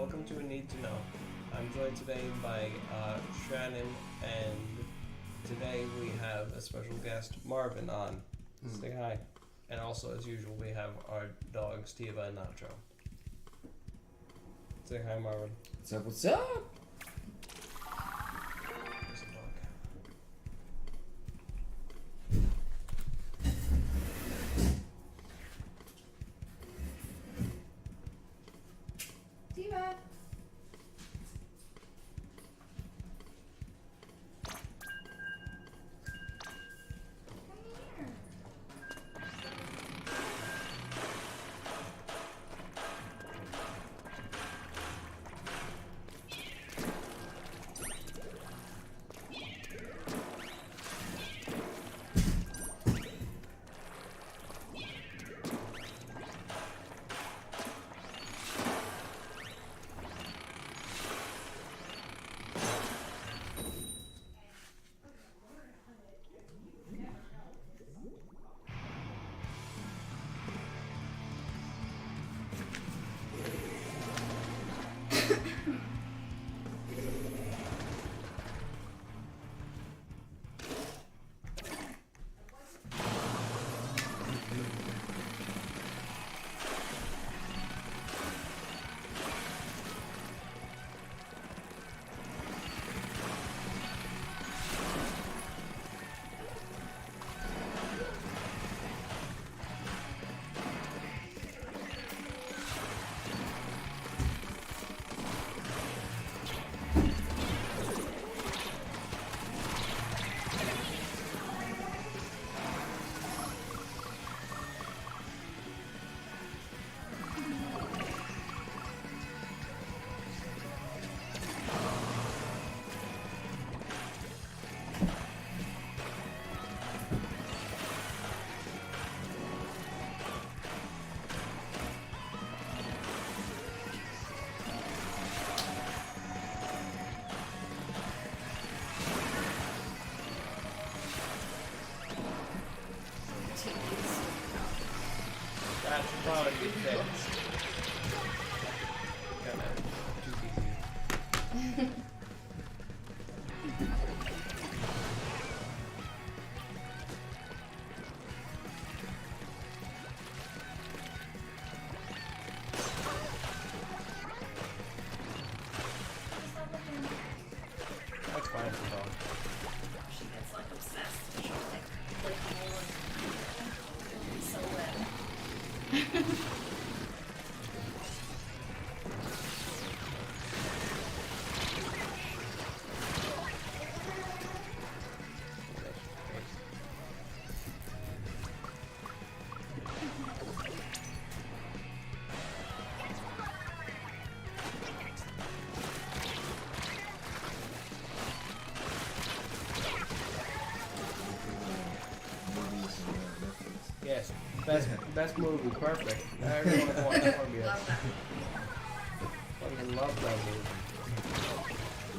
welcome to a Need to Know. I'm joined today by Shannon, and today we have a special guest, Marvin, on. Say hi. And also, as usual, we have our dogs, Tiva and Nacho. Say hi, Marvin. What's up, what's up? There's a dog. Tiva. That should probably be fixed. Kinda too easy. That's fine for dog. She gets like obsessed. She'll like lick the whole and so wet. Yes, best movie, perfect. Everyone watch it. Love that. Fucking love that movie.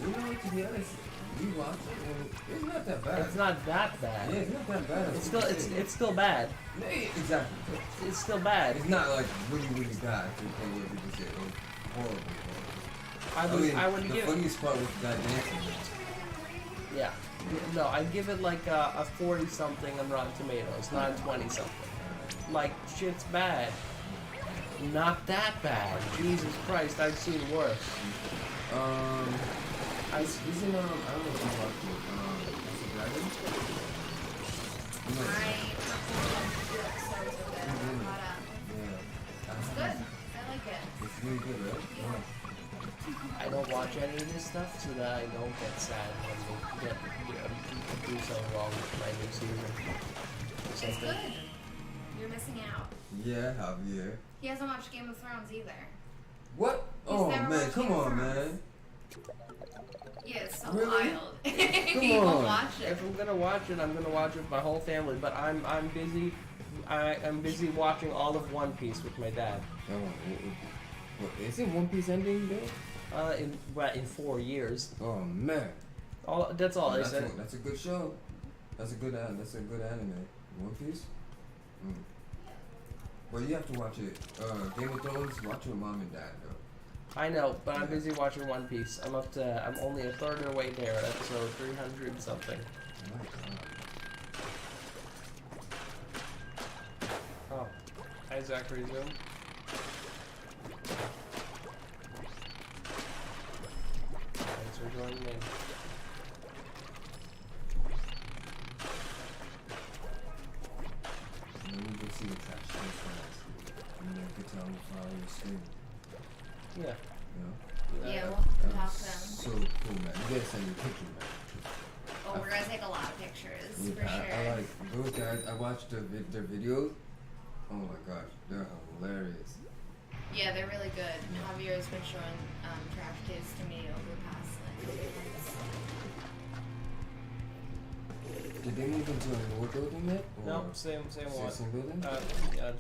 You know, to be honest, we watch it and it's not that bad. It's not that bad. Yeah, it's not that bad. It's still bad. Yeah, exactly. It's still bad. It's not like really, really bad. It's like what people say, oh, horrible. I would the give it. funniest part was that dancing. Yeah. No, I'd give it like a 40 something on Rotten Tomatoes, not a 20 something. Like shit's bad. Not that bad. Jesus Christ, I've seen worse. Isn't I don't know if you watched it. Is it Dragon? I have two episodes of it. I'm caught up. Yeah. It's good. I like it. It's really good, right? Yeah. I don't watch any of this stuff so that I don't get sad when they get do something wrong with my new season. It's good. You're missing out. Yeah, Javier. He hasn't watched Game of Thrones either. What? Oh never man, watched come Game of on, Thrones. man. Yeah, it's so Really? wild. Come You won't on. watch it. If I'm gonna watch it, I'm gonna watch it with my whole family. But I'm busy. I'm busy watching all of One Piece with my dad. Oh, what, is it One Piece ending though? In 4 years. Oh man. That's all I that's said. that's a good show. That's a good anime. One Piece. But you have to watch it. Game of Thrones. Watch it with mom and dad though. I know, but I'm busy watching One Piece. I'm only a third of the way there, episode 300 something. Oh my god. Oh. Hi, Zachary Zoom. Thanks for joining in. Let me go see the trash can first. And then I can tell if I was stream. Yeah. You know? Yeah, Uh, we'll That talk was to them. so cool, man. You gotta send me pictures, man. Oh, we're gonna take a lot of pictures, Yeah, for sure. I like those guys. I watched their videos. Oh my gosh, they're hilarious. Yeah, they're really good. Javier's been showing trash cans to me over the past like months. Did they move into a newer building yet? Or No, same one. Same building? Yeah,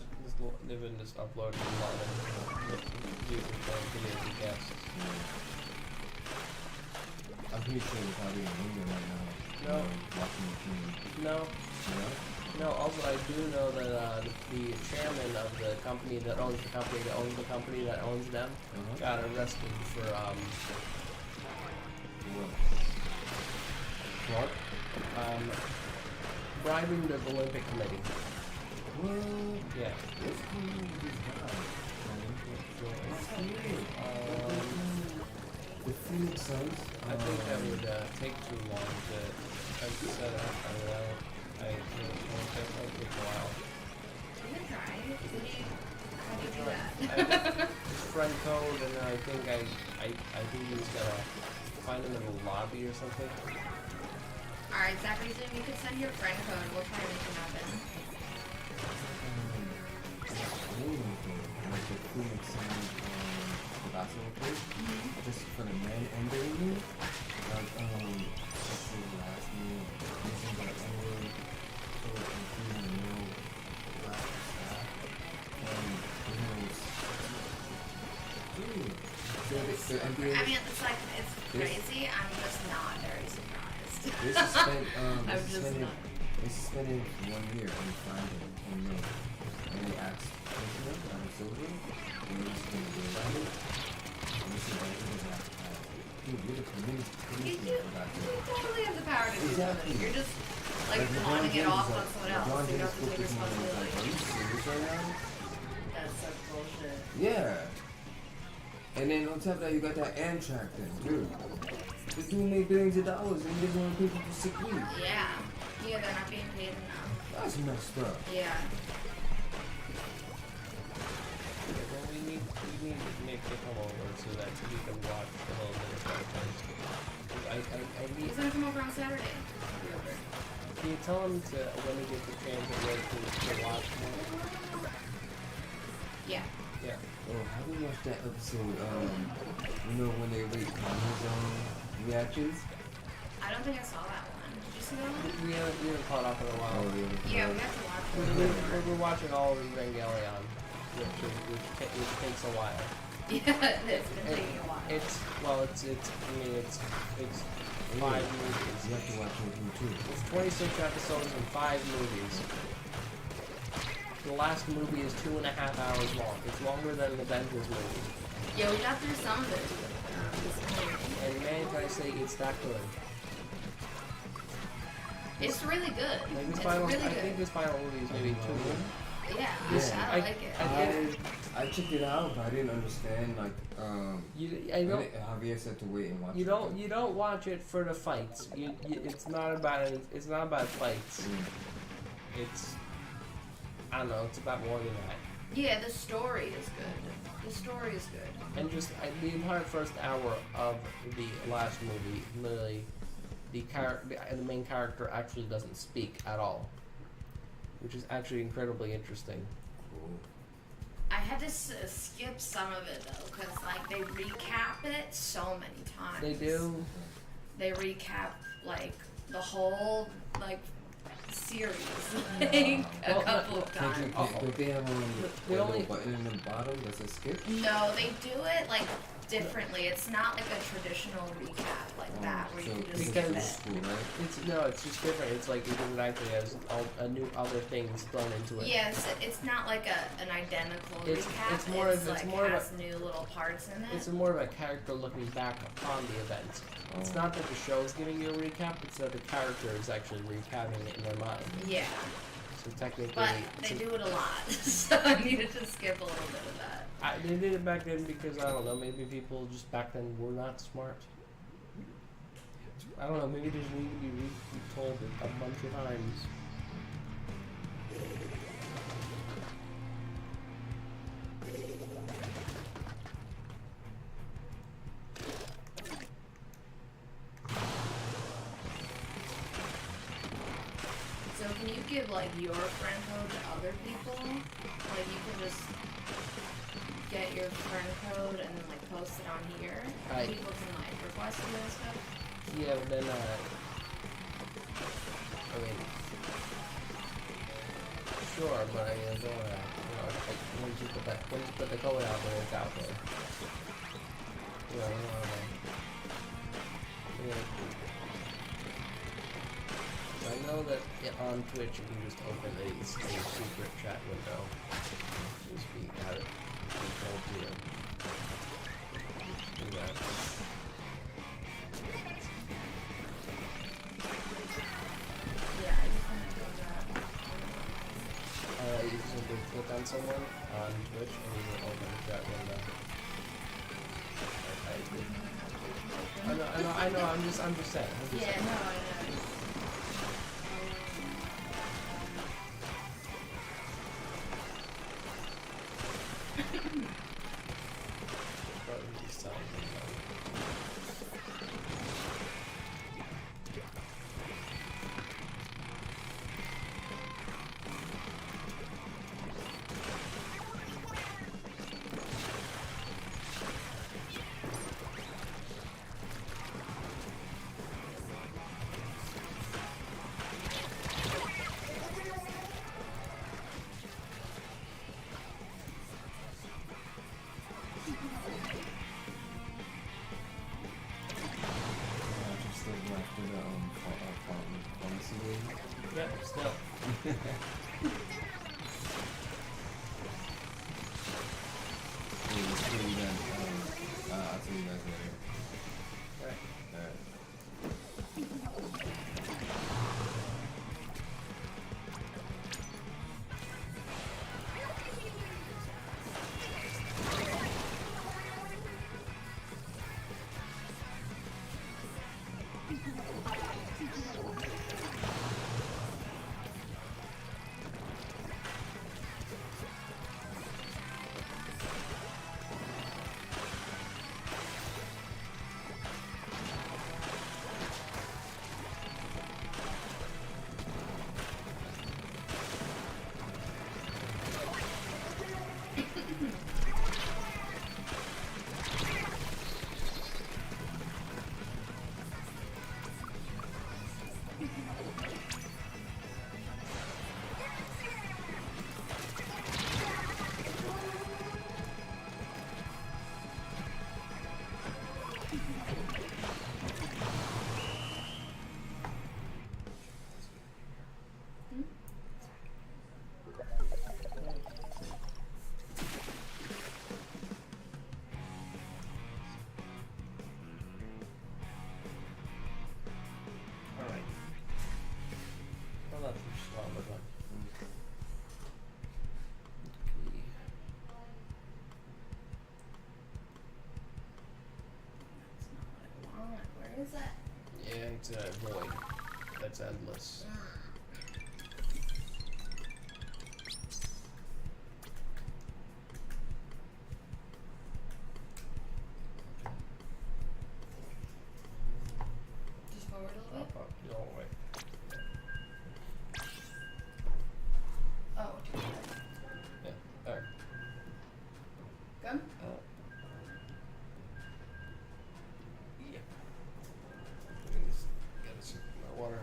they've been just uploading a lot of videos and guests. I'm pretty sure they're probably in England right now. No. Watching the team. No, You know? no. Also, I do know that the chairman of the company that owns the company that owns the company that owns them got arrested for What? bribing the Olympic Committee. What? Yeah. What's going on with these guys? The Phoenix Suns. I think that would take too long to set up. I mean, I think that might take a while. You can try. How do you do I that? his friend code, and then I think he's gonna find him in the lobby or something. Alright, Zachary Zoom, you could send your friend code. We'll try to make it happen. Like the Phoenix Suns, the basketball coach, just for the men and the women. Like, what's his last name? Using the N-word, so including no black staff. And, dude, the NBA. I mean, it's like, it's crazy. I'm just not very surprised. They suspend, I'm just not. they suspended him for 1 year and fined him $1 million. And they asked President Adam Silver, and they just didn't do about it. And they said that he doesn't have to have it. Dude, you're the commissioner for that. You totally have the power to do Exactly. something. You're just like LeBron pawning it James off is on like- someone else. LeBron So you don't James have to put take this money in, like, are responsibility. you serious right now? That's such bullshit. Yeah. And then on top of that, you got that Amtrak thing, dude. This dude made billions of dollars and he doesn't want people to sick leave. Yeah. Yeah, they're not being paid enough. That's messed up. Yeah. Well, we need Nick to come over so that we can watch a little bit of that. I need. He's gonna come over on Saturday. Can you tell him to when he gets the chance to watch more? Yeah. Yeah. Oh, have you watched that episode, you know when they rate Kanye's reactions? I don't think I saw that one. Did you see that one? We haven't caught up in a while. Oh, yeah. Yeah, we have to watch it. We're watching all of Evangelion, which takes a while. Yeah, it's been taking a while. It's 5 movies. You have to watch it too. It's 26 episodes and 5 movies. The last movie is 2.5 hours long. It's longer than the Avengers movie. Yeah, we got through some of it. This morning. And man, can I say it's that good? It's really good. Like It's this final, really I good. think this final movie is maybe 2. Yeah, This- I like it. I checked it out, but I didn't understand. Like, I don't. Javier said to wait and watch. You don't watch it for the fights. It's not about fights. It's, I don't know. It's about more than that. Yeah, the story is good. The story is good. And just the entire first hour of the last movie, literally, the main character actually doesn't speak at all, which is actually incredibly interesting. I had to skip some of it though, because like they recap it so many times. They do. They recap like the whole like series like a Well, couple of Don't times. they have The a only- little button in the bottom that says skip? No, they do it like differently. It's not like a traditional recap like that where you can just skip Because- it. Cool, right? It's just different. It's like because it actually has a new other things thrown into it. Yes, it's not like an identical It's- recap. it's more of- like it's more of has new little parts in it. It's more of a character looking back on the event. It's not that the show's giving you a recap, it's that the character is actually recapping it in their mind. Yeah, So technically, but they do it a lot, so I needed to skip a little bit of that. They did it back then because, I don't know, maybe people just back then were not smart. I don't know, maybe they just need to be retold a bunch of times. So can you give like your friend code to other people? Like you can just get your friend code and then like post it on here. Right. People can like request you and stuff. Yeah, but then, I mean, sure, but I mean, I don't wanna, like, once you put the code out there, it's out there. You know, I don't wanna, I know that on Twitch you can just open a secret chat window. Just have it controlled to you. Do that. Yeah, I just want to do that. You simply click on someone on Twitch and you will open the chat window. I know, I'm just saying. Yeah, no, I know. Probably just telling them, Just like after the pharmacy lady. yeah, still. Hey, let's do it again. I'll tell you guys later. Right. Alright. Alright. Well, not too slow, but like. Okay. That's not what I want. Where is that? Yeah, it's a void. That's endless. Just forward a little bit. Up, no, wait. Oh, too bad. Yeah, there. Good? Yep. Let me just get a sip of my water.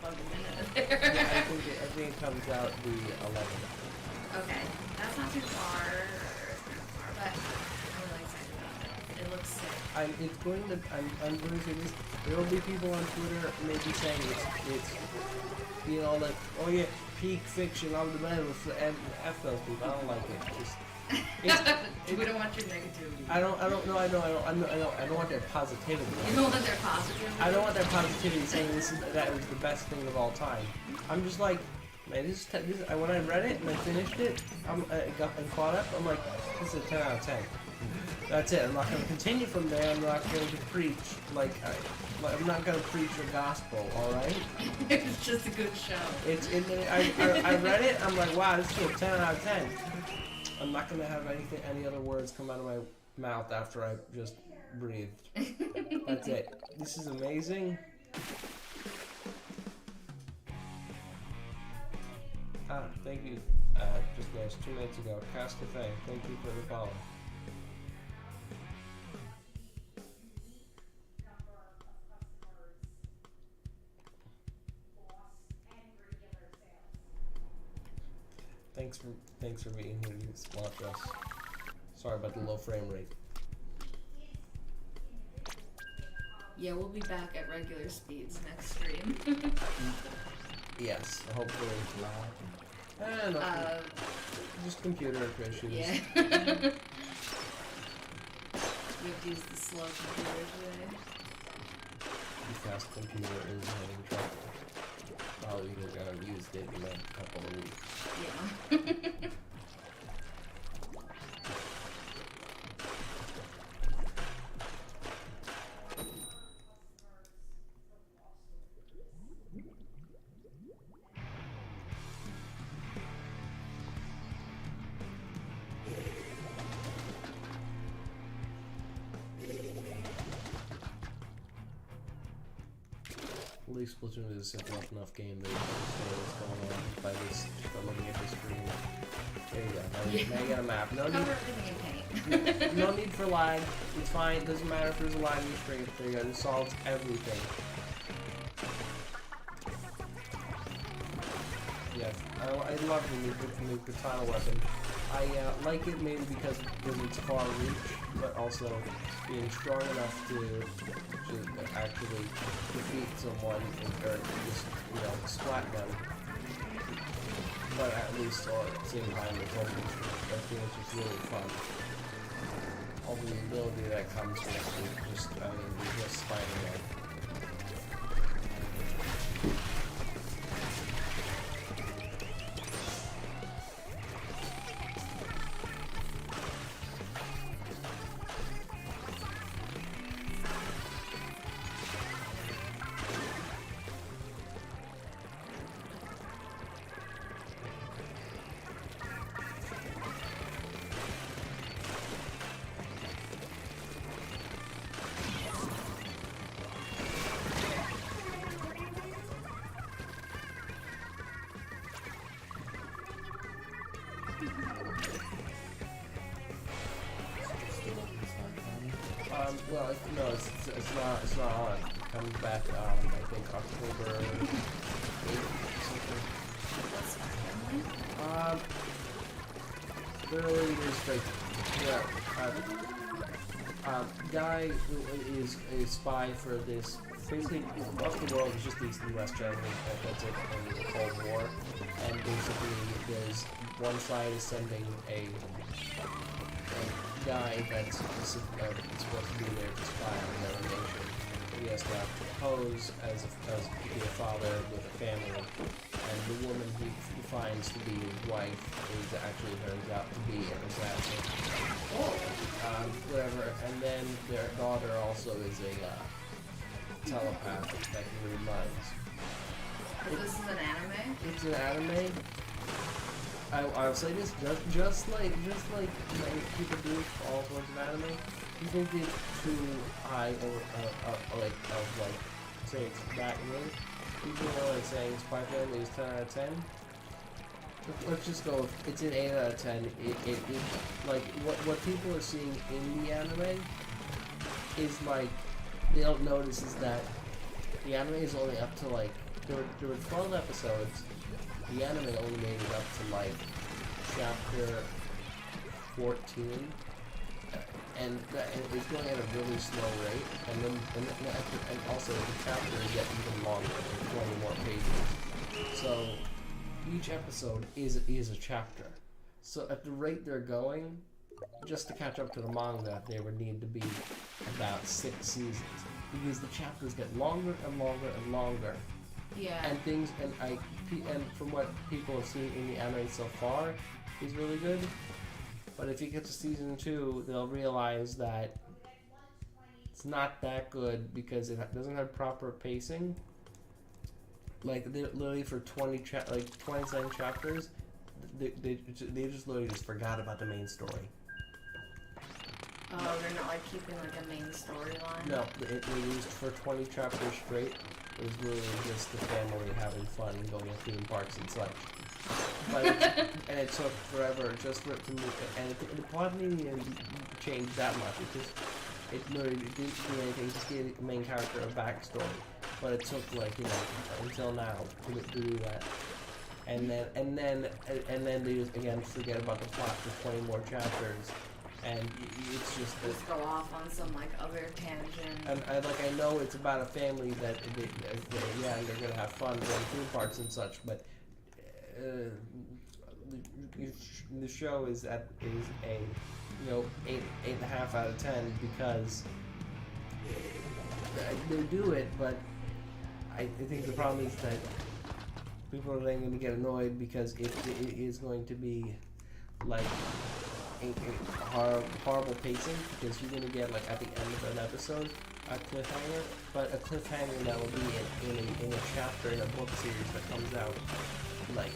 fucking minute Yeah, there. I think it comes out the 11th. Okay, that's not too far, but I'm really excited about it. It looks sick. I'm going to say this. There will be people on Twitter maybe saying it's you know, like, oh yeah, peak fiction on the level for F those people. I don't like it. We don't want your negativity. I don't want their positivity. You don't want their positivity? I don't want their positivity saying that was the best thing of all time. I'm just like, man, when I read it and I finished it, I caught up. I'm like, this is a 10 out of 10. That's it. I'm not going to continue from there. I'm not going to preach I'm not going to preach the gospel. All right. It's just a good show. I read it. I'm like, wow, this is a 10 out of 10. I'm not going to have any other words come out of my mouth after I just breathed. That's it. This is amazing. Thank you. Just 2 minutes ago, Cast Cafe. Thank you for the follow. Thanks for being here to watch us. Sorry about the low frame rate. Yeah, we'll be back at regular speeds next stream. Yes, hopefully. No, just computer issues. Yeah. We have to use the slow computer today. The fast computer is having trouble. Probably because I haven't used it in a couple of weeks. Yeah. At least Splatoon is a simple enough game that you can understand what's going on by looking at the screen. There you go. Now you got a map. Cover everything in paint. No need for lag. It's fine. It doesn't matter if there's a lag in the screen. There you go. It solves everything. Yes, I love the new katana weapon. I like it mainly because it's far reach, but also being strong enough to actually defeat someone or just, splat them. But at least at the same time, I think it's just really fun. All the ability that comes with just Spider-Man. Well, no, it's not on. It comes back, I think October 8th or something. What's that? Literally, there's like, guy who is a spy for this. Basically, most of the world is just East and West Germany. That's it, and the Cold War. And basically, there's one side is sending a guy that's supposed to be there to spy on another nation. He has to pose as be a father with a family, and the woman he finds to be his wife actually turns out to be an assassin. Whatever. And then their daughter also is a telepath that can read minds. This is an anime? It's an anime. I'll say this, just like many people do for all sorts of anime, you think it's too high say it's that good. People are like saying Spy Family is 10 out of 10. Let's just go with, it's an 8 out of 10. It like what people are seeing in the anime is like, they don't notice is that the anime is only up to like there were 12 episodes. The anime only made it up to like chapter 14, and it's going at a really slow rate. And also the chapters get even longer, 20 more pages. So each episode is a chapter. So at the rate they're going, just to catch up to the manga, there would need to be about 6 seasons, because the chapters get longer and longer and longer. Yeah. And and from what people have seen in the anime so far, is really good. But if you get to season 2, they'll realize that it's not that good because it doesn't have proper pacing. Like literally for 27 chapters, they just literally just forgot about the main story. Oh, they're not like keeping like a main storyline? No, they used for 20 chapters straight. It was literally just the family having fun and going to theme parks and such. But and it took forever just for it to move. And the plot didn't even change that much. It literally didn't do anything. It just gave the main character a backstory. But it took until now to do that. And then they just again forget about the plot for 20 more chapters. And it's just go off on some like other tangent. And I know it's about a family that they're gonna have fun going theme parks and such, but the show is a 8.5 out of 10 because they do it, but I think the problem is that people are then going to get annoyed because it is going to be like horrible pacing, because you're going to get like at the end of an episode a cliffhanger, but a cliffhanger that will be in a chapter in a book series that comes out like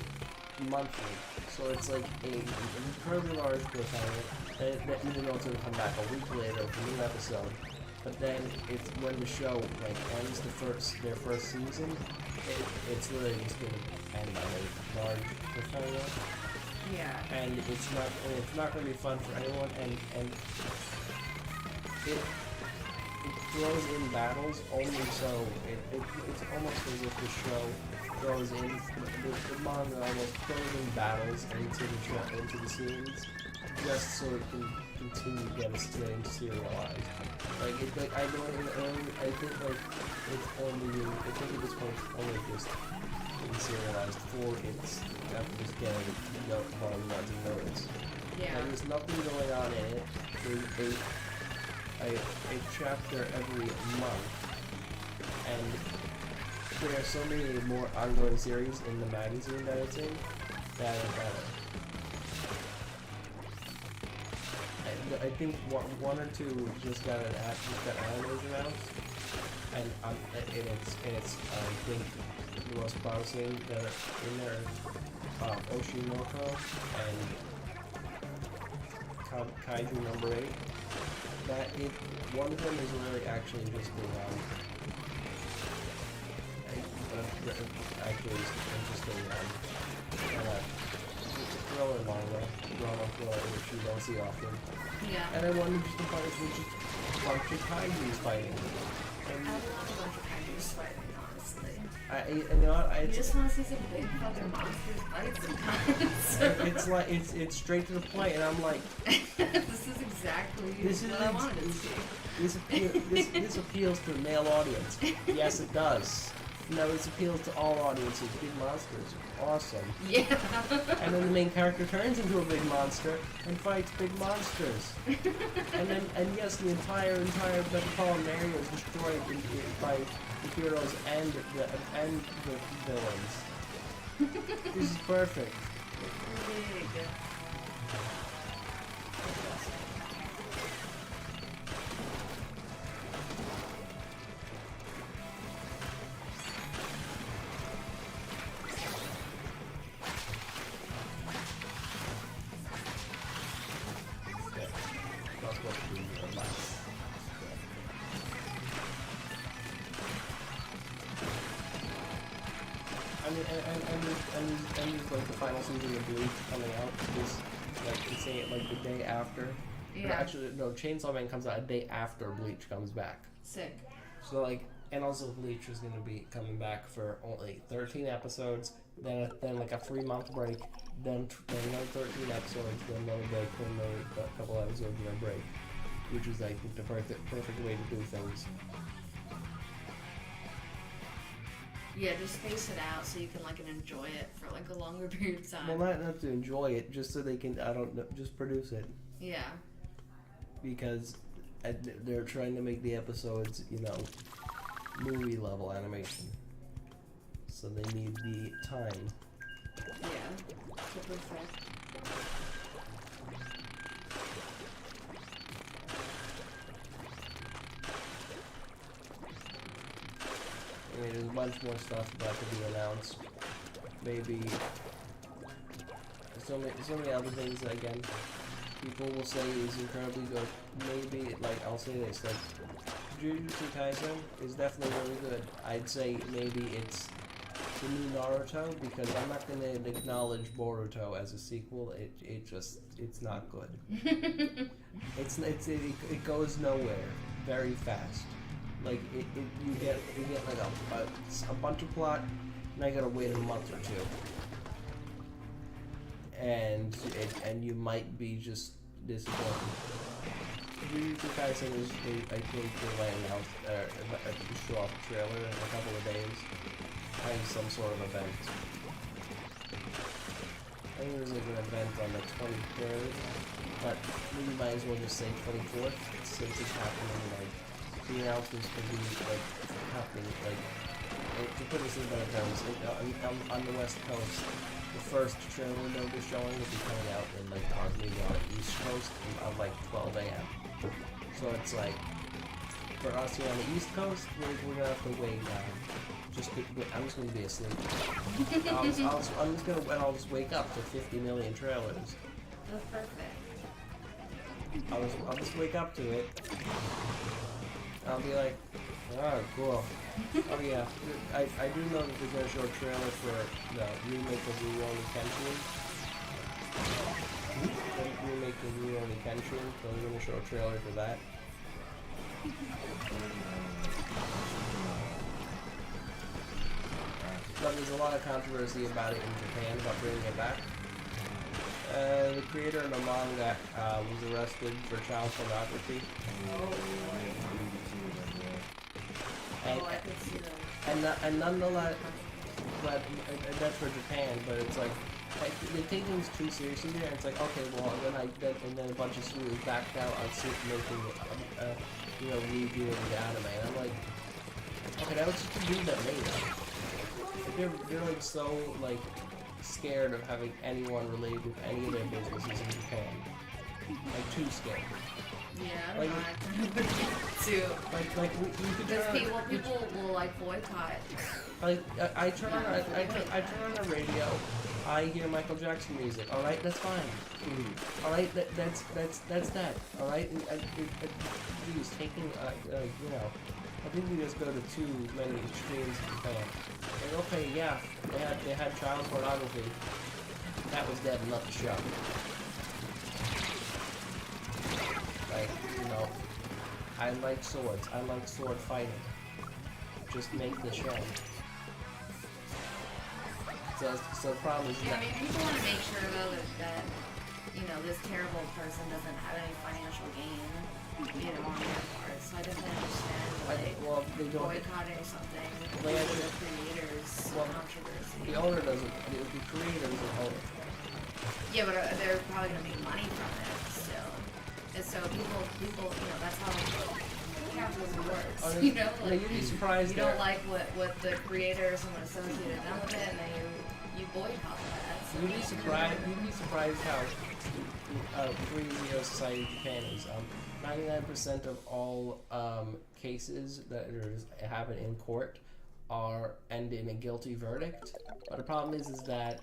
monthly. So it's like a incredibly large cliffhanger that even though it's going to come back a week later with a new episode. But then it's when the show like ends their first season, it's literally just going to end on a large cliffhanger. Yeah. And it's not going to be fun for anyone, and it throws in battles only so it's almost as if the show throws in the manga almost throws in battles into the scenes just so it can continue getting serialized. I think at this point it's only just being serialized for its after just getting volume-wise notice. Yeah. And there's nothing going on in it. There's a chapter every month, and there are so many more ongoing series in the magazine that it's in that are better. I think one or two just got animes announced, and it's I think the most promising that are in there Oshinoko and Kaiju number 8. One of them is really actually just actually interesting thriller manga, drama thriller, which you don't see often. Yeah. And then one interesting part is just a bunch of kaijus fighting. And I love a bunch of kaijus fighting, honestly. I just want to see some big fucking monsters fight sometimes. it's straight to the point, and I'm like, this is exactly what I wanted to see. This appeals to the male audience. Yes, it does. No, this appeals to all audiences. Big monsters, awesome. Yeah. And then the main character turns into a big monster and fights big monsters. and yes, the entire metropolitan area is destroyed by the heroes and the villains. This is perfect. Big. And like the final season of Bleach coming out is like they say it like the day after. Yeah. But actually, no, Chainsaw Man comes out a day after Bleach comes back. Sick. So like And also, Bleach is going to be coming back for only 13 episodes, then like a 3-month break, then another 13 episodes, then another break, then another couple episodes, and a break, which is, I think, the perfect way to do things. Yeah, just space it out so you can like enjoy it for like a longer period of time. Well, not to enjoy it, just so they can, I don't know, just produce it. Yeah. Because they're trying to make the episodes, movie level animation. So they need the time. Yeah. To perfect. I mean, there's a bunch more stuff about to be announced. Maybe so many other things that, again, people will say is incredibly good. Maybe, like, I'll say this, like, Jujutsu Kaisen is definitely really good. I'd say maybe it's the new Naruto, because I'm not going to acknowledge Boruto as a sequel. It's not good. It goes nowhere very fast. Like you get like a bunch of plot, and I gotta wait a month or two, and you might be just disappointed. Jujutsu Kaisen is, I think they announced to show off a trailer in a couple of days, having some sort of event. I think there's like an event on the 23rd, but we might as well just say 24th since it's happening like. The announcements could be like happening to put this in better terms. On the West Coast, the first trailer they'll be showing will be coming out in like maybe on the East Coast at like 12 a.m. So it's like for us here on the East Coast, we're gonna have to wait. I'm just gonna be asleep. I'll just wake up to 50 million trailers. That's perfect. I'll just wake up to it. I'll be like, oh, cool. Oh yeah, I do know that they're going to show a trailer for the remake of Rurouni Kenshin. The remake of Rurouni Kenshin, so they're going to show a trailer for that. But there's a lot of controversy about it in Japan, about bringing it back. The creator of the manga was arrested for child pornography. And nonetheless, but that's for Japan. But it's like they take things too seriously there. It's like, okay, well, and then a bunch of studios backed out on making reviewing the anime. And I'm like, okay, that was just a dude that made it. They're like so like scared of having anyone related with any of their businesses in Japan. Like too scared. Yeah, I don't know. Too. Like you could because people will like boycott. Like I turn on the radio, I hear Michael Jackson music. All right, that's fine. All right, that's that. All right, geez, taking I think we just go to too many extremes in Japan. Like, okay, yeah, they had child pornography. That was dead, not the show. Like, I like swords. I like sword fighting. Just make the show. So the problem is I mean, people want to make sure though that this terrible person doesn't have any financial gain, on their part. So I definitely understand boycotting something for the creators' controversy. The owner doesn't. The creator doesn't own it. Yeah, but they're probably gonna make money from it still. And so people, that's how capitalism works. You'd be surprised. You don't like what the creator or someone associated done with it, and then you boycott that. So You'd be surprised how crazy our society in Japan is. 99% of all cases that happen in court end in a guilty verdict. But the problem is that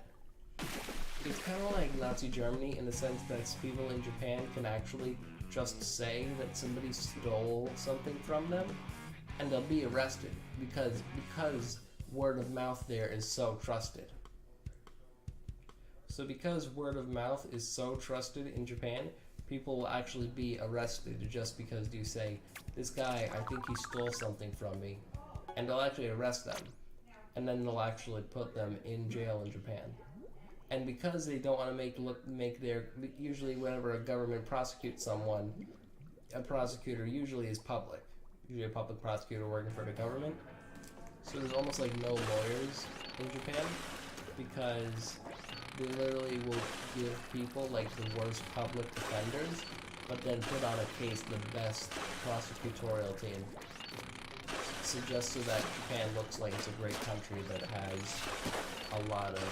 it's kind of like Nazi Germany in the sense that people in Japan can actually just say that somebody stole something from them, and they'll be arrested because word of mouth there is so trusted. So because word of mouth is so trusted in Japan, people will actually be arrested just because you say, this guy, I think he stole something from me. and they'll actually arrest them, and then they'll actually put them in jail in Japan. And because they don't want to make their, usually whenever a government prosecutes someone, a prosecutor usually is public, usually a public prosecutor working for the government. So there's almost like no lawyers in Japan, because they literally will give people like the worst public defenders, but then put on a case the best prosecutorial team. So just so that Japan looks like it's a great country that has a lot of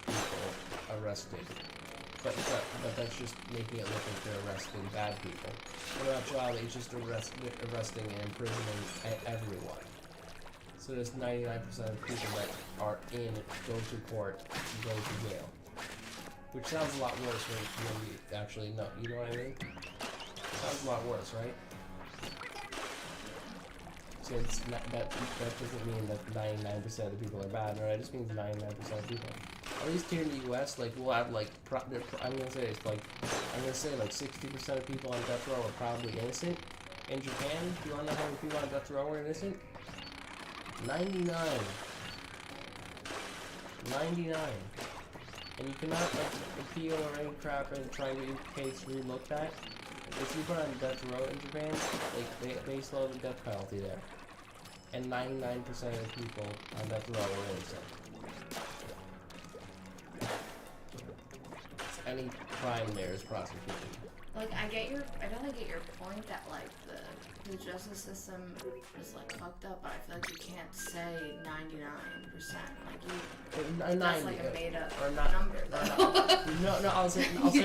people arrested. But that's just making it look like they're arresting bad people. What about Java? It's just arresting and imprisoning everyone. So there's 99% of people that are in, go to court, go to jail. Which sounds a lot worse when you actually know. You know what I mean? Sounds a lot worse, right? So it's not, that doesn't mean that 99% of the people are bad, right? It just means 99% of people. At least here in the U.S., like we'll have like I'm gonna say 60% of people on death row are probably innocent. In Japan, do you wanna know how many people on death row are innocent? 99. 99. And you cannot like appeal or any crap and try and get your case re-looked at. If you put on death row in Japan, like they slow the death penalty there. And 99% of the people on death row are innocent. Any crime there is prosecuted. Like, I definitely get your point that, like, the justice system is, like, fucked up, but I feel like you can't say 99%. Like, that's like a made-up number, though. No, I'll say 90.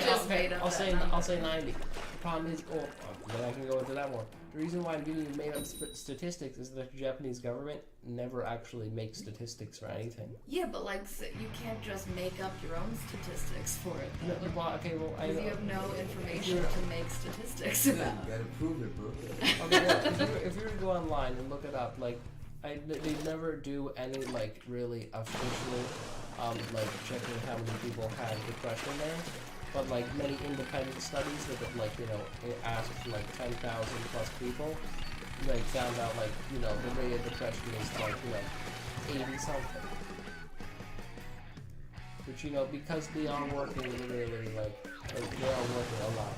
The problem is, then I can go into that more. The reason why I'm giving you made-up statistics is that the Japanese government never actually makes statistics for anything. Yeah, but like you can't just make up your own statistics for it. No, okay, well, I know. Because you have no information to make statistics about. You gotta prove it, bro. Okay, well, if you were to go online and look it up, like, they never do any like really official, like checking how many people have depression there. But like many independent studies that like, you know, asked like 10,000 plus people, like found out like, you know, the rate of depression is like, you know, 80 something. But you know, because they are working really like they are working a lot.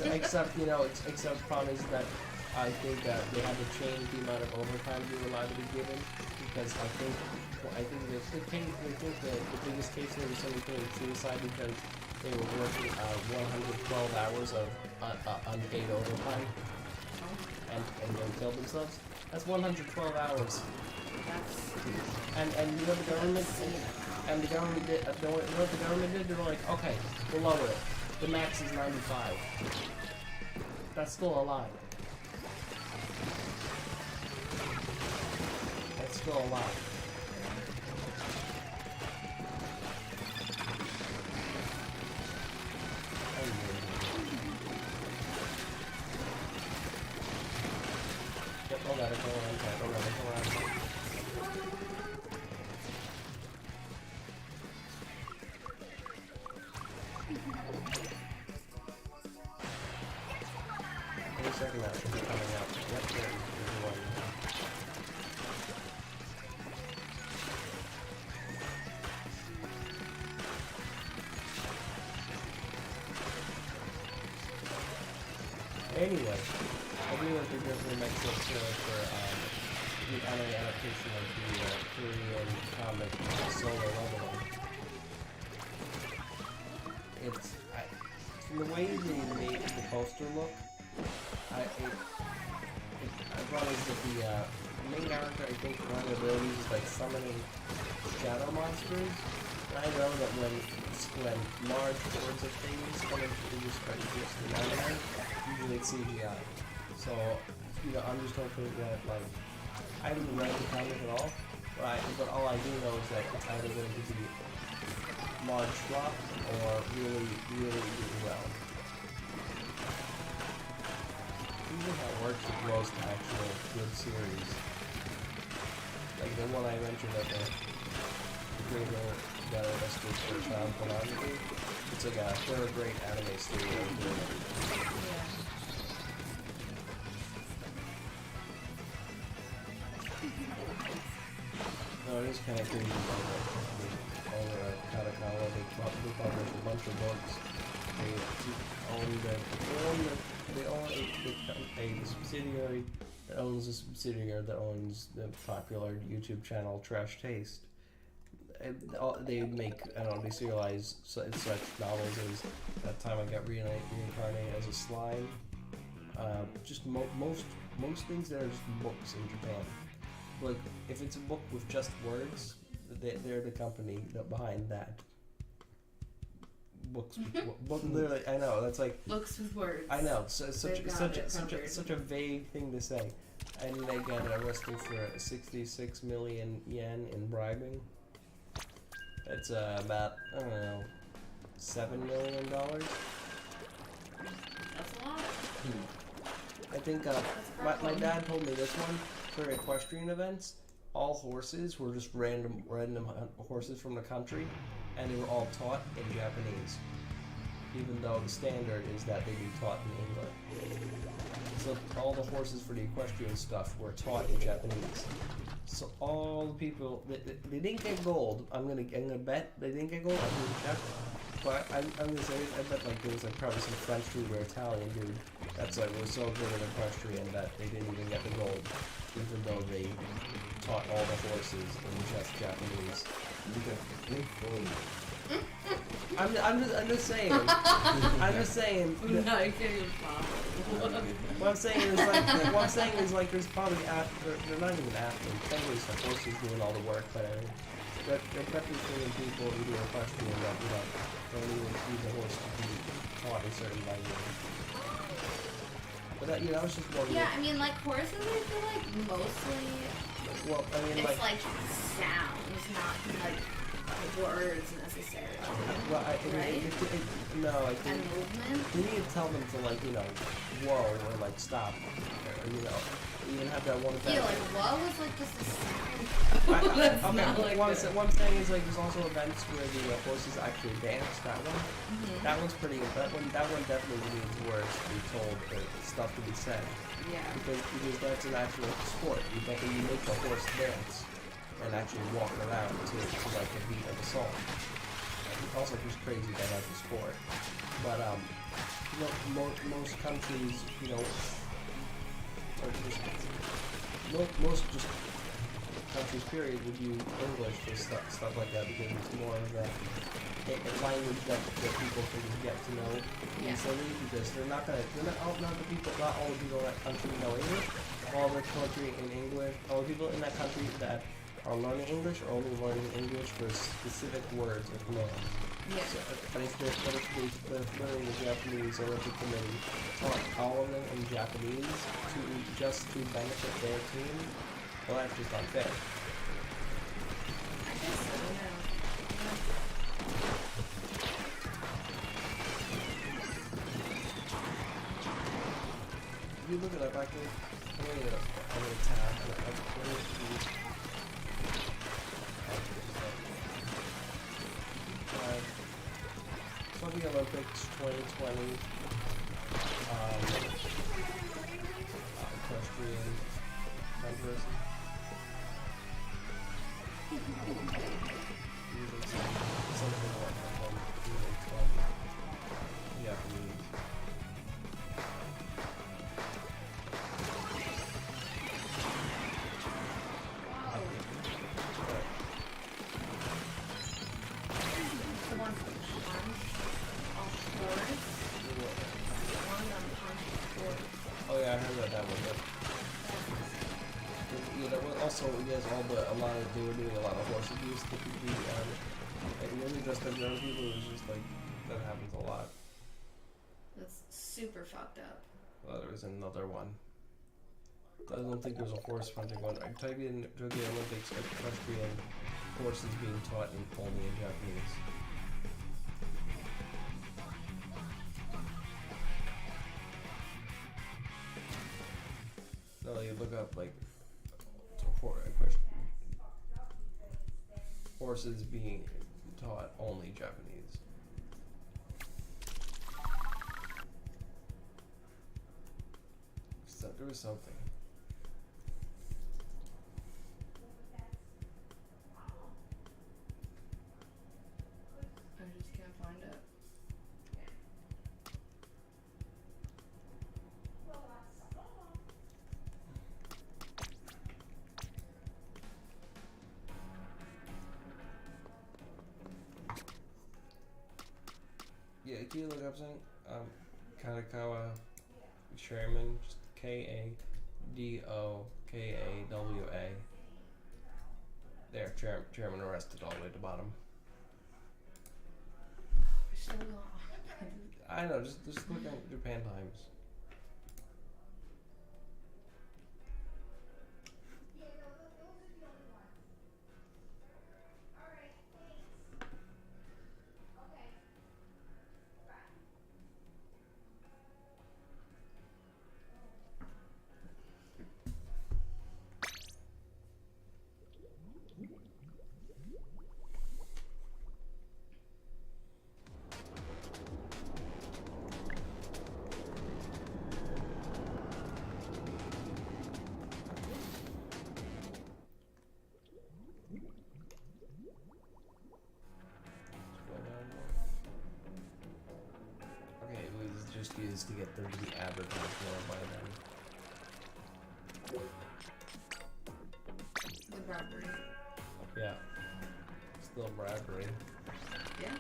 Yeah. Except you know, except the problem is that I think they had to change the amount of overtime they were allowed to be given, because I think the biggest case there was somebody committing suicide because they were working 112 hours of unpaid overtime and then killed themselves. That's 112 hours. And you know the government did. You know what the government did? They were like, okay, we'll lower it. The max is 95. That's still a lot. That's still a lot. Yep, hold on, Any second now, should be coming out. Yep, there's one. Anyway, I do like they're definitely make sense for the anime adaptation of the Korean comic Solo Leveling. It's from the way they made the poster look, I realized that the main character, I think one of the abilities is like summoning shadow monsters. And I know that when large hordes of things come into the anime, usually it's CGI. So, you know, I'm just hoping that, like, I haven't read the comic at all, but all I do know is that it's either going to be large flop or really, really, really well. Usually how it works with most actual good series. Like the one I mentioned at the creator got arrested for child pornography. It's like a third-rate anime studio doing it. Yeah. No, it is kind of crazy. Over at Katakana, they publish a bunch of books. They own a subsidiary that owns a subsidiary that owns the popular YouTube channel Trash Taste. They make, I don't know, they serialize such novels as That Time I Got Reincarnated as a Slime. Just most things that are just books in Japan. Like, if it's a book with just words, they're the company behind that. Books with literally, I know, that's like... Books with words. I know, such a vague thing to say. And they got arrested for 66 million yen in bribing. It's about, I don't know, $7 million? That's a lot. I think, my dad told me this one, for equestrian events, all horses were just random horses from the country, and they were all taught in Japanese, even though the standard is that they be taught in English. So all the horses for the equestrian stuff were taught in Japanese. So all the people, they didn't get gold. I'm gonna bet they didn't get gold. I didn't check, but I'm gonna say I bet like there was like probably some French dude or Italian dude that's like was so good at equestrian that they didn't even get the gold, even though they taught all the horses in just Japanese. I'm just saying. I'm just saying. No, you can't even follow. What I'm saying is like there's probably they're not even after. Technically, it's the horses doing all the work, but they're technically people who do equestrian that don't even use a horse to be taught a certain language. But that that was just one. Yeah, I mean, like horses, I feel like mostly. Well, I mean, it's like sounds, not like words necessarily. Well, right? No, I think. And movement. You need to tell them to whoa, or like stop, or even have that one event. Yeah, like whoa was like just a sound. What I'm saying is like there's also events where the horses actually dance. That one, that one's pretty. That one definitely needs words to be told or stuff to be said. Yeah. Because that's an actual sport. You make the horse dance and actually walk around to like the beat of the song. Also, just crazy that that's a sport. But most countries, or just most just countries period would use English for stuff like that because it's more of a language that people can get to know easily because not all the people in that country know English. All the country in English, all the people in that country that are learning English are only learning English for specific words or commands. Yeah. So, but if literally the Japanese Olympic Committee taught all of them in Japanese to benefit their team, well, that's just unfair. I guess so, yeah. If you look it up, actually, I'm gonna tab. Swimming Olympics 2020. Equestrian controversy. Something like that. Japanese. Oh yeah, I heard about that one. But that was also they were doing a lot of horse abuse. It wasn't just the young people. It was just like that happens a lot. That's super fucked up. Well, there was another one. I don't think there was a horse hunting one. I type in Tokyo Olympics equestrian horses being taught only in Japanese. No, you look up like courses being taught only Japanese. So there was something. I just can't find it. Yeah, can you look up something? Kanakawa Chairman, just Kadokawa. There, chairman arrested all the way at the bottom. So long. I know, just look at Japan Times. Okay, we just used to get them to be advertised more by them. The Bradbury. Yeah. Still Bradbury. Yeah.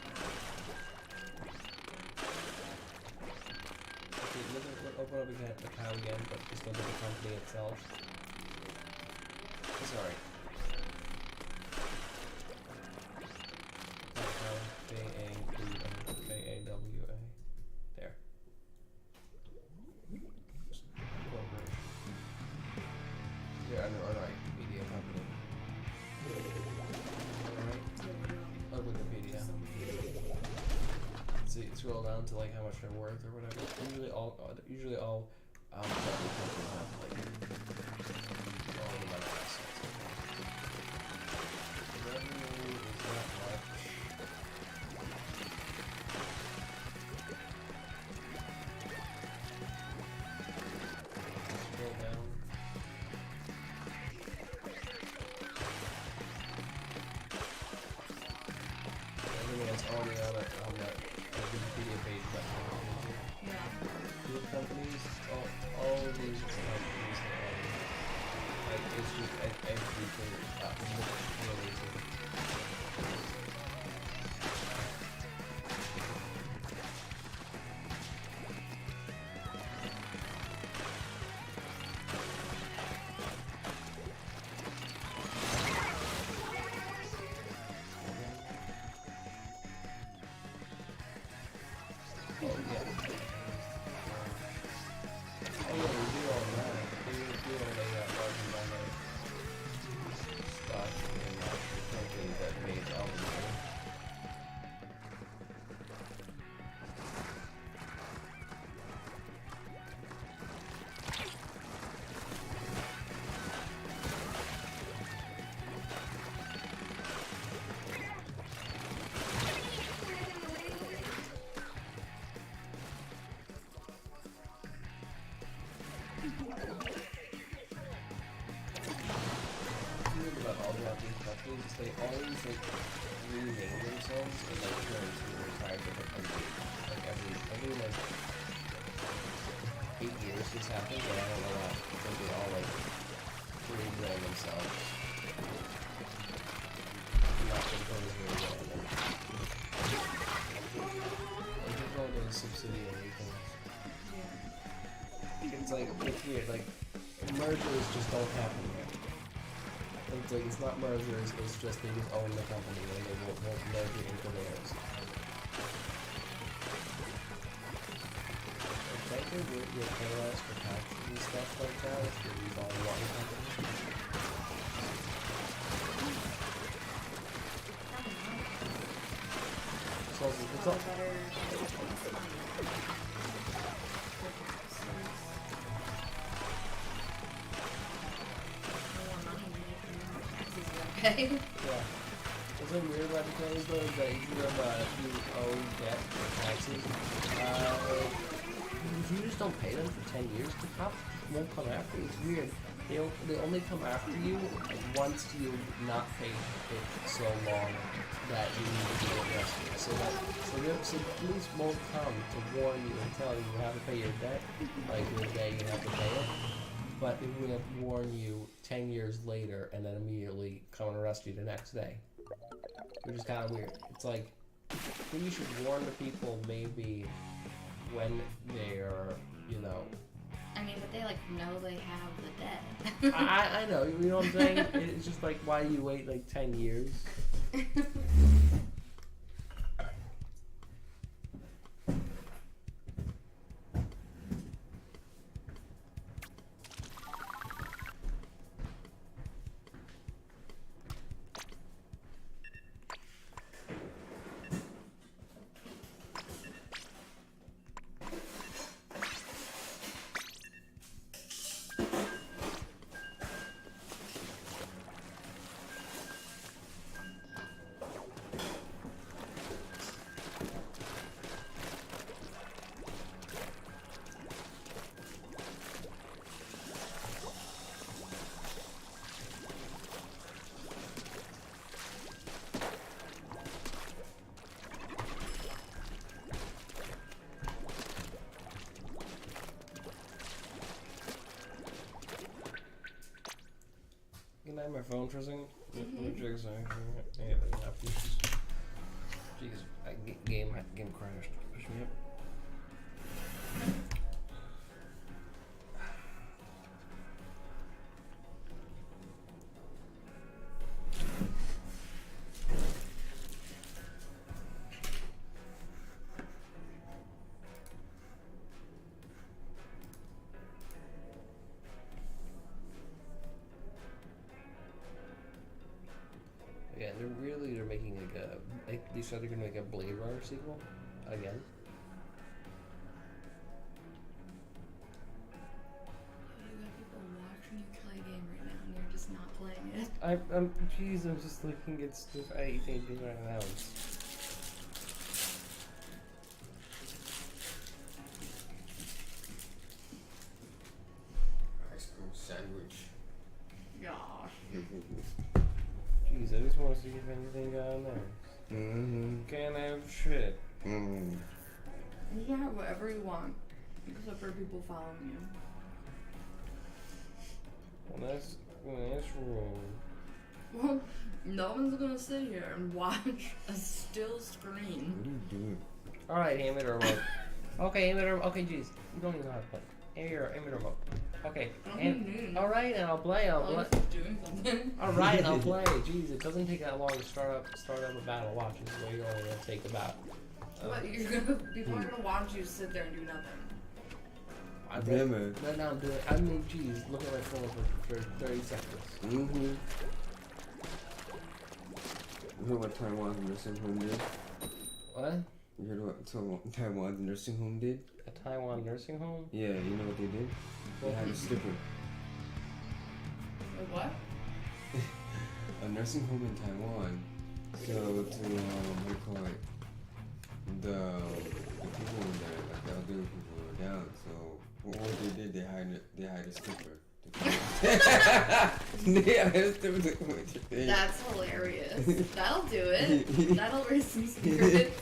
Okay, open up again, the account again, but just look at the company itself. Sorry. Kadokawa. There. Corporation. Yeah, alright. Media company. Alright. Oh, Wikipedia. See, scroll down to like how much they're worth or whatever. Usually all companies have like all the amount of assets. The revenue is not much. Scroll down. Everything is already on that Wikipedia page that Yeah. the companies, all of these companies like it's just everything related. Oh yeah. Oh yeah, we do all that. We do all the margin on the stock in the company that pays all the money. Think about all the Japanese companies, is they always like rename themselves and like turn to an entire different country. Like every like 8 years this happens, and I don't know why. I think they all like rebrand themselves. Not the totally rebrand them. Like there's all those subsidiary things. Yeah. It's like, it's weird, like mergers just don't happen here. It's like, it's not mergers, it's just they just own the company and they won't merge it into theirs. Like, technically, you're penalized for taxes and stuff like that if you leave all one company. So it's all, better. More money, more taxes, okay? yeah. What's weird about the thing though is that if you owe debt or taxes, if you just don't pay them for 10 years, the cops won't come after you. It's weird. They only come after you once you've not paid it so long that you need to be arrested. So the police won't come to warn you and tell you how to pay your debt, like the day you have to pay it. But it will warn you 10 years later and then immediately come and arrest you the next day. Which is kind of weird. It's like, you should warn the people maybe when they're, you know... I mean, but they, like, know they have the debt. I know, you know what I'm saying? It's just like, why do you wait, like, 10 years? Can I have my phone for a second? Jeez, game crashed. Push me up. Yeah, they're making they said they're gonna make a Blade Runner sequel again. You got people watching you play a game right now, and you're just not playing it. I'm just looking at stuff I think they are announced. Ice cream sandwich. Gosh. Jeez, I just want to see if anything got announced. Can't have shit. You can have whatever you want, except for people following you. Well, that's wrong. Well, no one's gonna sit here and watch a still screen. What are you doing? Alright, aim it or remote. Okay, aim it or okay, jeez. You don't even know how to play. Aim it or remote. Okay. Alright, and I'll play. Doing something. Alright, I'll play. Jeez, it doesn't take that long to start up a battle. Watch, it's only gonna take about. But people are gonna watch you sit there and do nothing. Right now I'm doing. I mean, jeez, look at my phone for 30 seconds. You heard what Taiwan's nursing home did? What? You heard what Taiwan's nursing home did? A Taiwan nursing home? Yeah, you know what they did? They had a stripper. Wait, what? A nursing home in Taiwan. So to what do you call it? The people in there, like the elderly people were down. So what they did, they hired a stripper. That's hilarious. That'll do it. That'll raise some spirits.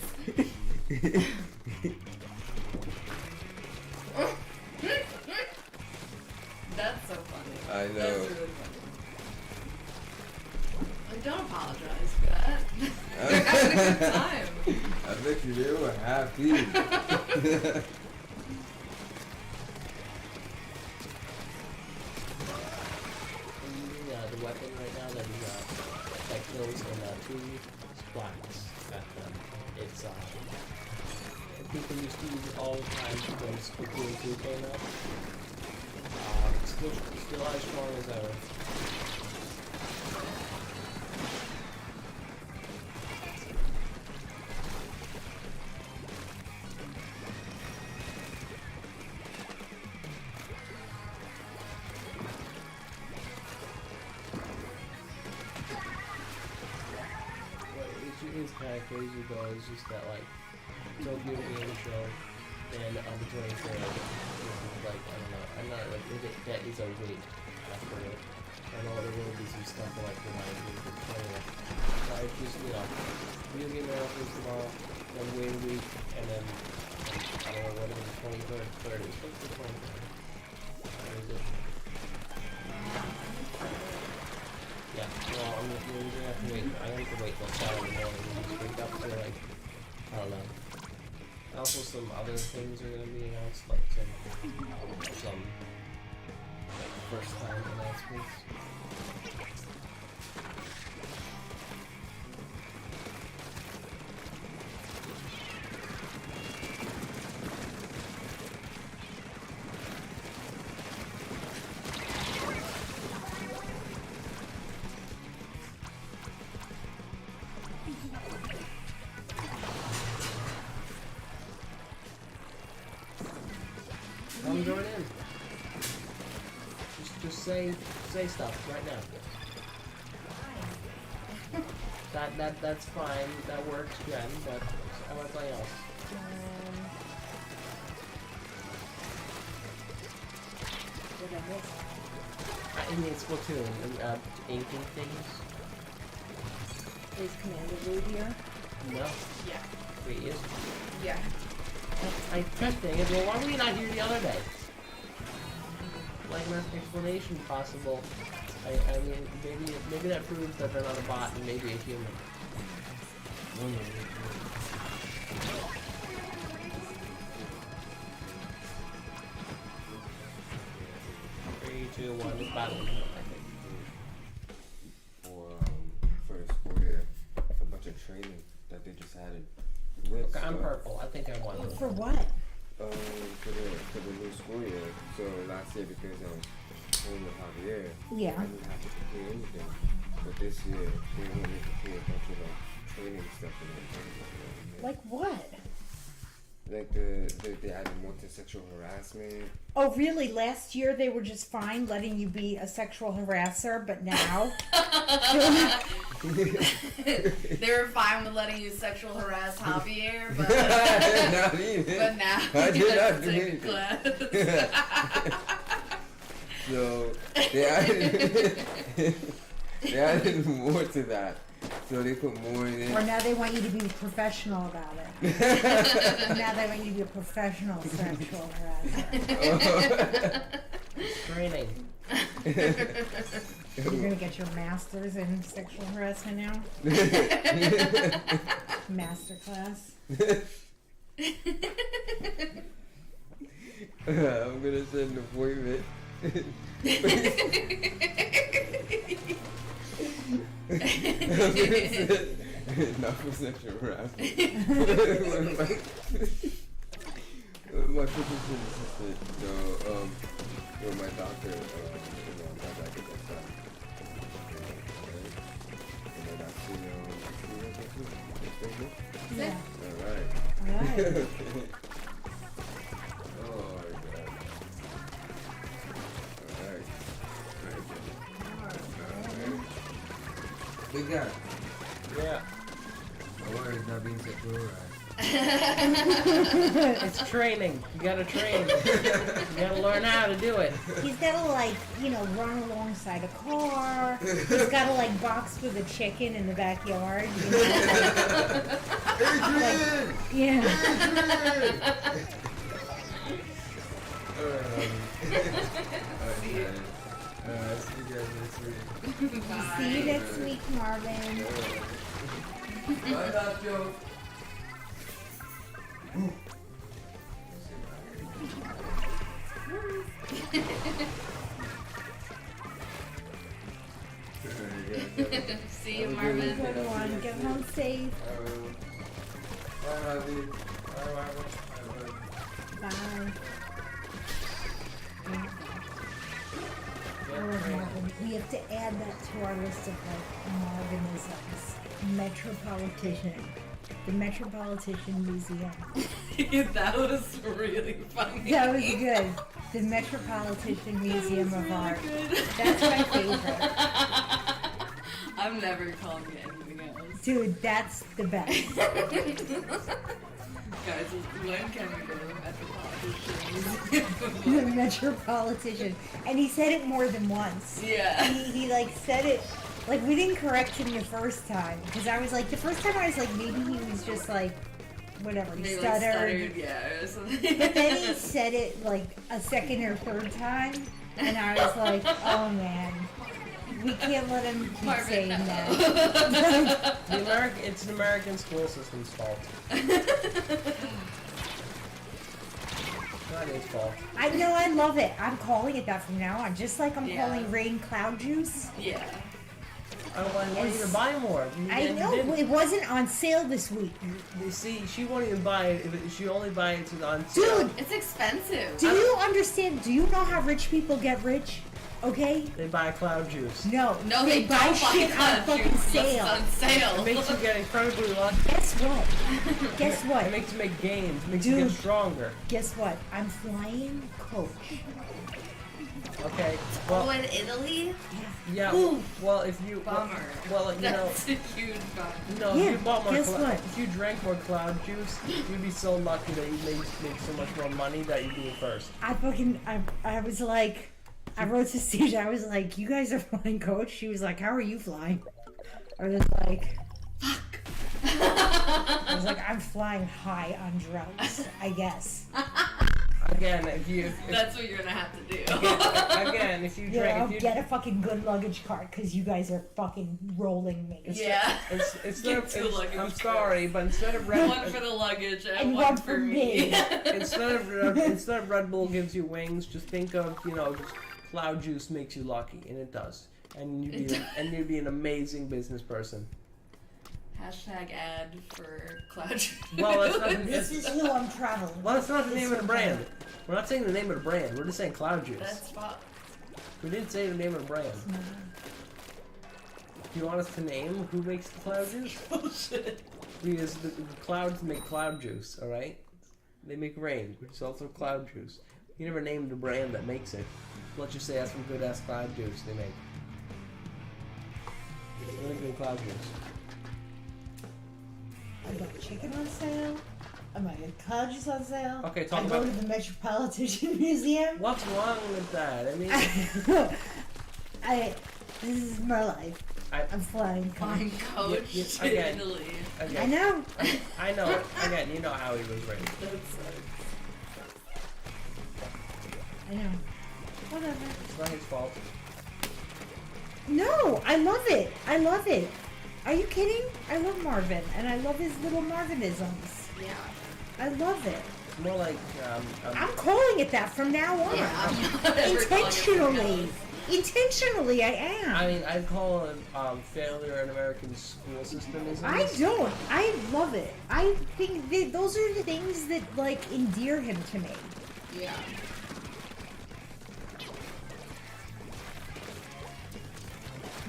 That's so funny. I know. That's really funny. Like, don't apologize for that. You're having a good time. I bet they were happy. The weapon right now that kills in 2 splats at them. It's people used to use it all the time when Splatoon 2 came out. Still as strong as ever. thing that's kind of crazy though is just that like Tokyo Game Show, and on the 23rd, like I don't know, I'm not like that is a week after it. I know there will be some stuff that like reminds me of playing. So I just video game marathons tomorrow, then wait a week, and then I don't know what it is, 23rd, 3rd. It's supposed to be 23rd. What is it? Yeah, well, we're gonna have to wait. I have to wait till Saturday morning and just wake up to like, I don't know. Also, some other things are gonna be announced, like some like first time announcements. Come join in. Just say stuff right now. That's fine. That works, Jen. But I want something else. What I missed? I mean, Splatoon. Inking things. Is Commander Rude here? No. Yeah. Wait, is Yeah. I testing it. Well, why were you not here the other day? Like, an explanation possible. I mean, maybe that proves that they're not a bot and maybe a human. No. 3, 2, 1, it's battle. I think. For the school year, a bunch of training that they just added. Okay, I'm purple. I think I won. For what? For the new school year. So last year, because I was home with Javier, Yeah. I didn't have to complete anything. But this year, they want me to complete a bunch of like training stuff and everything. Like what? Like they added more to sexual harassment. Oh, really? Last year they were just fine letting you be a sexual harasser, but now? They were fine with letting you sexual harass Javier, but Not even. but now I you did have not to do take anything. class. So they added more to that. So they put more in Or it. now they want you to be professional about it. Now they want you to be a professional sexual harasser. Training. You're gonna get your master's in sexual harassment now? Master class. I'm gonna send an appointment. Not for sexual harassment. My physician assistant, my doctor, I get that done. Yeah. Alright. Alright. Oh my god. Alright. Big guy. Yeah. My word is not being sexual harassed. It's training. You gotta train. You gotta learn how to do it. He's gotta run alongside a car. He's gotta box with a chicken in the backyard. Adrian! Yeah. See you guys next week. See you next week, Marvin. Bye, Nacho. See you, Have a Marvin. good one. Get home safe. Bye, Javi. Bye. Oh, Marvin. We have to add that to our list of Marvinisms. Metropolitan. The Metropolitan Museum. That was really funny. That was good. The Metropolitan Museum of Art. That's my favorite. I I'm never calling it anything else. Dude, that's the best. Guys, when can we go at the politicians? The metropolitan. And he said it more than once. Yeah. He like said it, like we didn't correct him the first time. Because I was like, the first time I was like, maybe he was just like, whatever, he Maybe stuttered. like stuttered, yeah, or something. But then he said it like a second or third time. And I was like, oh man. We can't let him keep Marvin, saying no. that. It's the American school system's fault. Not his fault. I know, I love it. I'm calling it that from now on. Just like I'm Yeah. calling rain cloud juice. Yeah. I want you to buy more. I And you know, didn't. it wasn't on sale this week. You see, she won't even buy it. She only buys it on sale. Dude, It's expensive. do you understand? Do you know how rich people get rich? Okay? They buy cloud juice. No. No, they buy don't shit buy on that fucking juice. sale. It's on sale. It makes you get incredibly lucky. Guess what? Guess It what? makes you make gains. It makes you Dude. get stronger. Guess what? I'm flying coach. Okay. Oh, Well, in Italy? yeah. Ooh. Well, if you Bummer. well, you know, That's a huge bummer. no, Yeah, if you bought more, guess what? if you drank more cloud juice, you'd be so lucky that you'd make so much more money that you'd be first. I was like, I wrote to Steve, I was like, you guys are flying coach? She was like, how are you flying? I was like, Fuck. I was like, I'm flying high on drugs, I guess. Again, if you That's what you're gonna have to do. again, if you Yeah, drank, I'll if you get a fucking good luggage cart because you guys are fucking rolling me. Yeah. it's Get not, two it's, luggage I'm carts. sorry, but instead of Red One for the luggage and, And one for me. instead of Red Bull gives you wings, just think of just cloud juice makes you lucky, and it does. And you'd be an amazing business person. Hashtag ad for Cloud. Well, that's not. This is who I'm traveling. Well, that's not the This name of the is brand. We're not saying the name of the brand. We're just saying cloud juice. That's fucked. We didn't say the name of the brand. Do you want us to name who makes the cloud juice? Bullshit. Because the clouds make cloud juice, alright? They make rain, which is also cloud juice. You never named the brand that makes it. Let's just say that's some good ass cloud juice they make. Really good cloud juice. I got chicken on sale. I got cloud juice on sale. Okay, talk I go about- to the Metropolitan Museum. What's wrong with that? I mean, This is my life. I'm flying Fine coach. coach Yeah, to again. Italy. again, I know. I know. Again, you know how he was raised. That sucks. I know. Whatever. It's not his fault. No, I love it. I love it. Are you kidding? I love Marvin, and I love his little Marvinisms. Yeah. I love it. It's more like I'm calling it that from now on. Yeah, I'm not ever calling it something Intentionally. else. Intentionally, I am. I mean, I'd call it failure in American school system. I don't. I love it. I think that those are the things that, like, endear him to me. Yeah.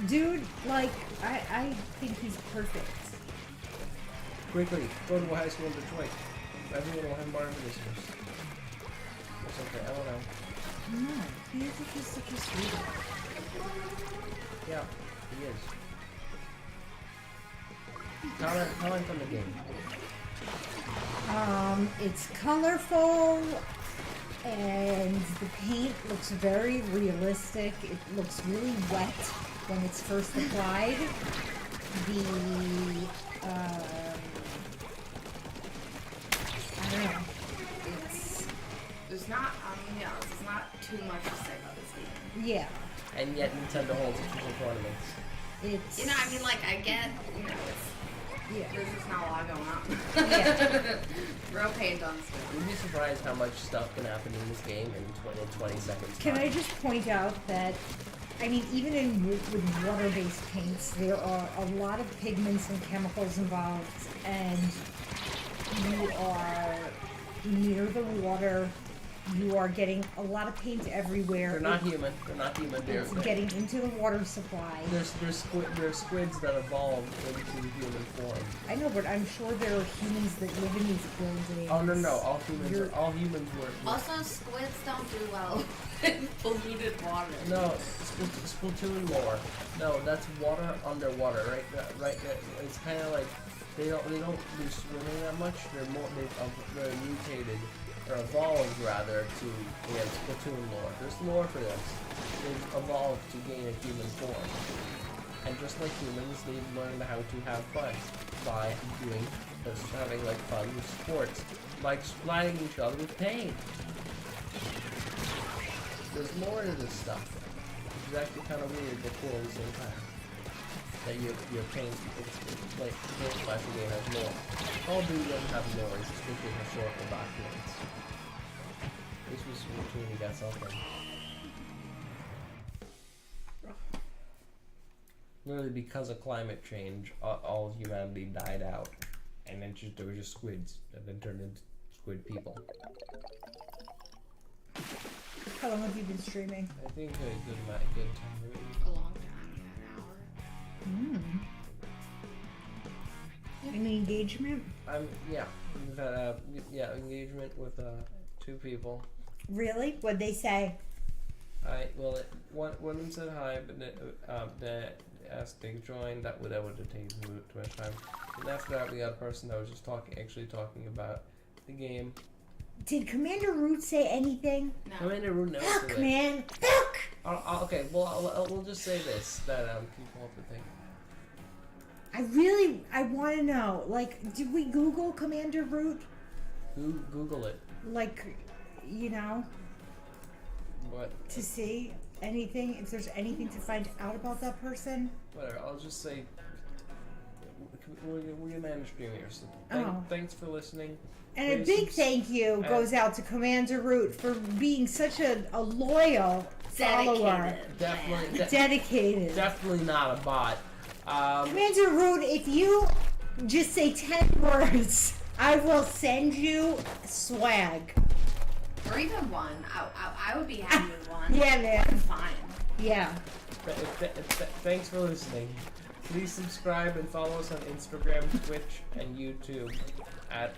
Dude, like, I think he's perfect. Quickly, go to a high school in Detroit. Everyone will have Marvin listeners. That's okay, I don't know. No, he is just such a sweetheart. Yeah, he is. Tell him from the game. It's colorful, and the paint looks very realistic. It looks really wet when it's first applied. I don't know. There's not, yeah, there's not too much to say about this game. Yeah, And yet Nintendo holds official tournaments. it's. You know, I mean, like, I get, you know, it's, Yeah. there's just not a lot going on. Yeah. Real paint on screen. You'd be surprised how much stuff can happen in this game in 20 seconds. Can time. I just point out that, I mean, even with water-based paints, there are a lot of pigments and chemicals involved, and you are near the water. You are getting a lot of paint everywhere. They're not human. They're not human. It's getting into the water supply. There's squids that evolved into human form. I know, but I'm sure there are humans that live in these buildings. Oh no, all humans You're- all humans were. Also, squids don't do well Polluted water. No, Splatoon lore. No, that's water underwater, right? Right. It's kind of like they don't do swimming that much. They're mutated or evolved rather to Splatoon lore. There's lore for this. They've evolved to gain a human form, and just like humans, they've learned how to have fun by having like fun with sports, like splitting each other with pain. There's more to this stuff. It's actually kind of weird but cool at the same time. That your pain, it's like Paint Slash game has lore. All Duty doesn't have lore, it's strictly historical documents. This was routine, we got something. Literally because of climate change, all of humanity died out. And then there were just squids that then turned into squid people. How long have you been streaming? I think a good time. Really. A long time, an hour. Any engagement? We've had engagement with 2 people. Really? What'd they say? One of them said hi, but they asked to join. That would have taken too much time. And after that, we got a person that was just talking about the game. Did Commander Root say anything? No. Commander Root knows. Fuck, man! Fuck! Okay, well, we'll just say this, that people have to think. I want to know, like, did we Google Commander Root? Google it. Like, you know, What? to see anything, if there's anything to find out about that person? Whatever, I'll just say, we're gonna end the stream here, so thanks for listening. And a big thank you goes out to Commander Root for being such a loyal follower. Dedicated. Definitely not a bot. Commander Root, if you just say 10 words, I will send you swag. Or even one. I would be happy with one. Yeah, man. I'm fine. Yeah. Thanks for listening. Please subscribe and follow us on Instagram, Twitch, and YouTube at